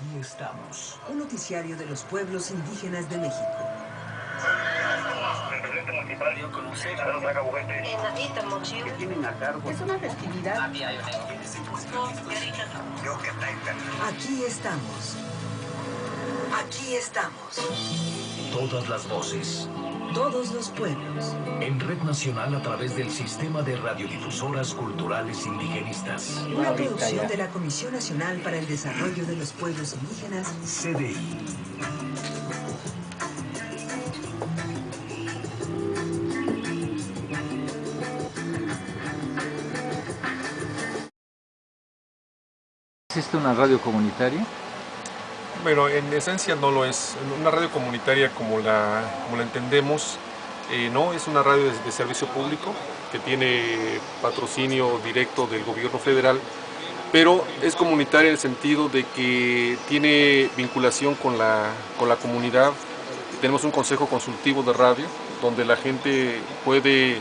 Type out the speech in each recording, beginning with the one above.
Aquí estamos. Un noticiario de los pueblos indígenas de México. Que tienen a cargo. Es una festividad. Aquí estamos. Aquí estamos. Todas las voces. Todos los pueblos. En Red Nacional a través del Sistema de Radiodifusoras Culturales Indigenistas. Una producción de la Comisión Nacional para el Desarrollo de los Pueblos Indígenas. CDI. ¿Es esta una radio comunitaria? Bueno, en esencia no lo es. Una radio comunitaria como la entendemos, no, es una radio de servicio público que tiene patrocinio directo del gobierno federal, pero es comunitaria en el sentido de que tiene vinculación con la comunidad. Tenemos un consejo consultivo de radio donde la gente puede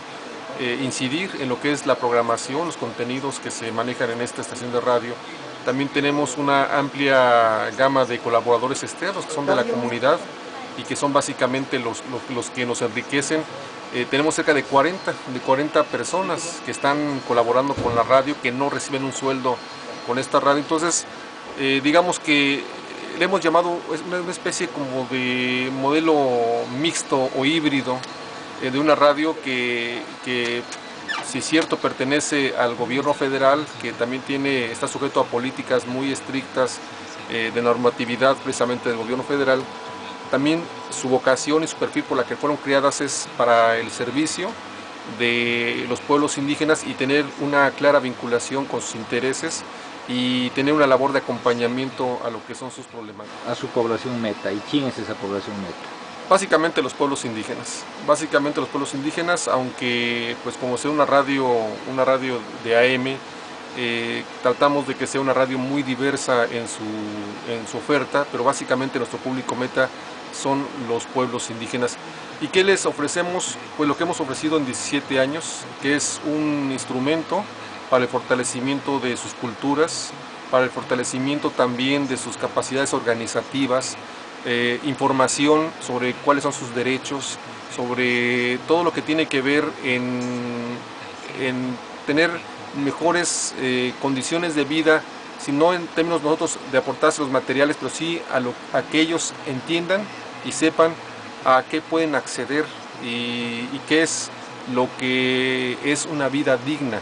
incidir en lo que es la programación, los contenidos que se manejan en esta estación de radio. También tenemos una amplia gama de colaboradores externos que son de la comunidad y que son básicamente los que nos enriquecen. Tenemos cerca de 40 personas que están colaborando con la radio, que no reciben un sueldo con esta radio. Entonces, digamos que le hemos llamado una especie como de modelo mixto o híbrido de una radio que si es cierto pertenece al gobierno federal, que también está sujeto a políticas muy estrictas de normatividad precisamente del gobierno federal. También su vocación y su perfil por la que fueron creadas es para el servicio de los pueblos indígenas y tener una clara vinculación con sus intereses y tener una labor de acompañamiento a lo que son sus problemas. A su población meta. ¿Y quién es esa población meta? Básicamente los pueblos indígenas, aunque pues como sea una radio de AM, tratamos de que sea una radio muy diversa en su oferta, pero básicamente nuestro público meta son los pueblos indígenas. ¿Y qué les ofrecemos? Pues lo que hemos ofrecido en 17 años, que es un instrumento para el fortalecimiento de sus culturas, para el fortalecimiento también de sus capacidades organizativas, información sobre cuáles son sus derechos, sobre todo lo que tiene que ver en tener mejores condiciones de vida, si no en términos nosotros de aportarse los materiales, pero sí a que ellos entiendan y sepan a qué pueden acceder y qué es lo que es una vida digna,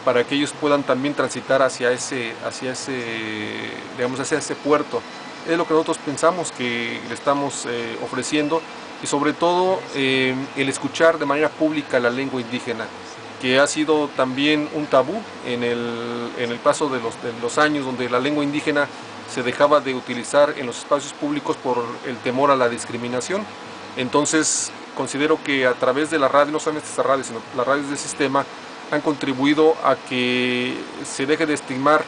para que ellos puedan también transitar hacia ese puerto. Es lo que nosotros pensamos que le estamos ofreciendo, y sobre todo el escuchar de manera pública la lengua indígena, que ha sido también un tabú en el paso de los años, donde la lengua indígena se dejaba de utilizar en los espacios públicos por el temor a la discriminación. Entonces considero que a través de la radio, no solamente esta radio, sino las radios del sistema, han contribuido a que se deje de estigmar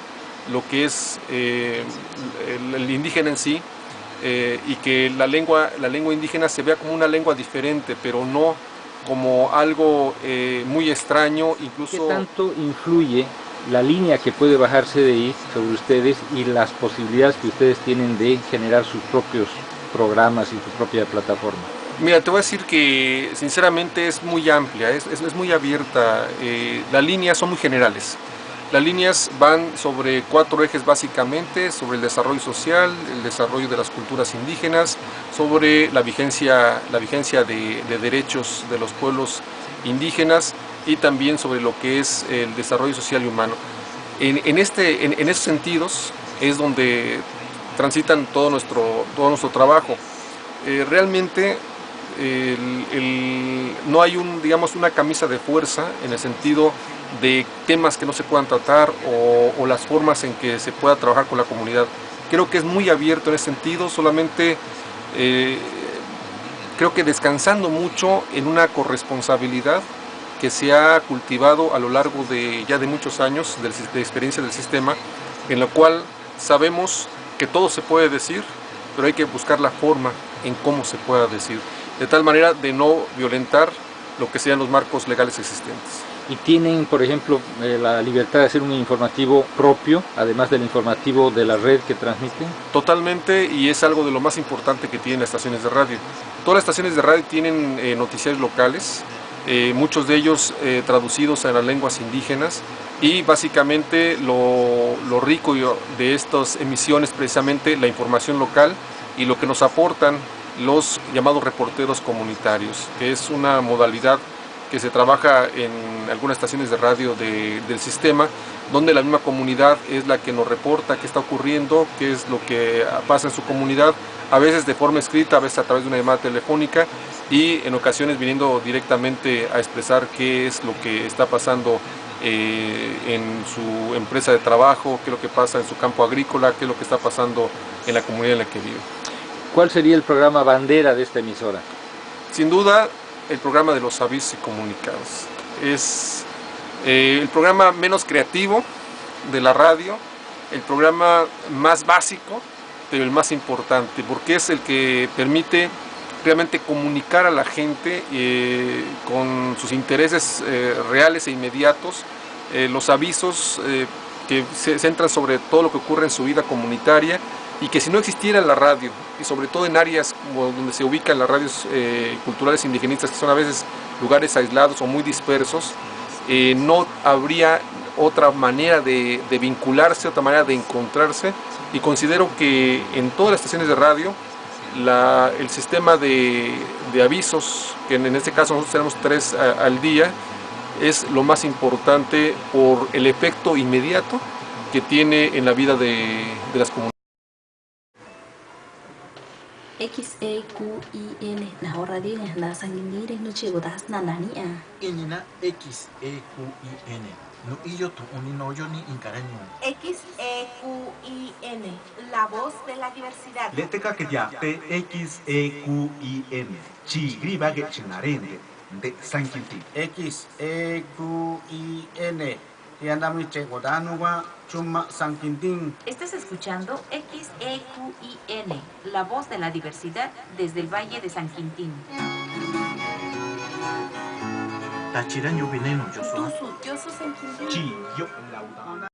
lo que es el indígena en sí, y que la lengua indígena se vea como una lengua diferente, pero no como algo muy extraño. Incluso ¿Qué tanto influye la línea que puede bajar CDI sobre ustedes y las posibilidades que ustedes tienen de generar sus propios programas y su propia plataforma? Mira, te voy a decir que sinceramente es muy amplia, es muy abierta. Las líneas son muy generales. Las líneas van sobre 4 ejes básicamente: sobre el desarrollo social, el desarrollo de las culturas indígenas, sobre la vigencia de derechos de los pueblos indígenas, y también sobre lo que es el desarrollo social y humano. En esos sentidos es donde transitan todo nuestro trabajo. Realmente no hay una camisa de fuerza en el sentido de temas que no se puedan tratar o las formas en que se pueda trabajar con la comunidad. Creo que es muy abierto en ese sentido, solamente creo que descansando mucho en una corresponsabilidad que se ha cultivado a lo largo de muchos años de experiencia del sistema, en la cual sabemos que todo se puede decir, pero hay que buscar la forma en cómo se pueda decir, de tal manera de no violentar lo que sean los marcos legales existentes. y tienen, por ejemplo, la libertad de hacer un informativo propio, además del informativo de la red que transmiten. Totalmente, y es algo de lo más importante que tienen las estaciones de radio. Todas las estaciones de radio tienen noticiarios locales, muchos de ellos traducidos a las lenguas indígenas, y básicamente lo rico de estas emisiones es precisamente la información local y lo que nos aportan los llamados reporteros comunitarios, que es una modalidad que se trabaja en algunas estaciones de radio del sistema, donde la misma comunidad es la que nos reporta qué está ocurriendo, qué es lo que pasa en su comunidad, a veces de forma escrita, a veces a través de una llamada telefónica, y en ocasiones viniendo directamente a expresar qué es lo que está pasando en su empresa de trabajo, qué es lo que pasa en su campo agrícola, qué es lo que está pasando en la comunidad en la que vive. ¿Cuál sería el programa bandera de esta emisora? Sin duda, el programa de los avisos y comunicados. Es el programa menos creativo de la radio, el programa más básico, pero el más importante, porque es el que permite realmente comunicar a la gente con sus intereses reales e inmediatos, los avisos que se centran sobre todo lo que ocurre en su vida comunitaria, y que si no existiera la radio, y sobre todo en áreas donde se ubican las radios culturales indigenistas, que son a veces lugares aislados o muy dispersos, no habría otra manera de vincularse, otra manera de encontrarse, y considero que en todas las estaciones de radio el sistema de avisos, que en este caso nosotros tenemos 3 al día, es lo más importante por el efecto inmediato que tiene en la vida de las comunidades. XEQIN na radio na sangini no chego das na nani a inina XEQIN no iyo tu unino yo ni incareño XEQIN, la voz de la diversidad. Leteca que ya XEQIN chigriba que chinarende de San Quintín. XEQIN Yandami Chegodanua Chuma San Quintín. Estás escuchando XEQIN, la voz de la diversidad desde el Valle de San Quintín. Tachiraño veneno yo soy. Yo soy San Quintín. Chi yo laudana.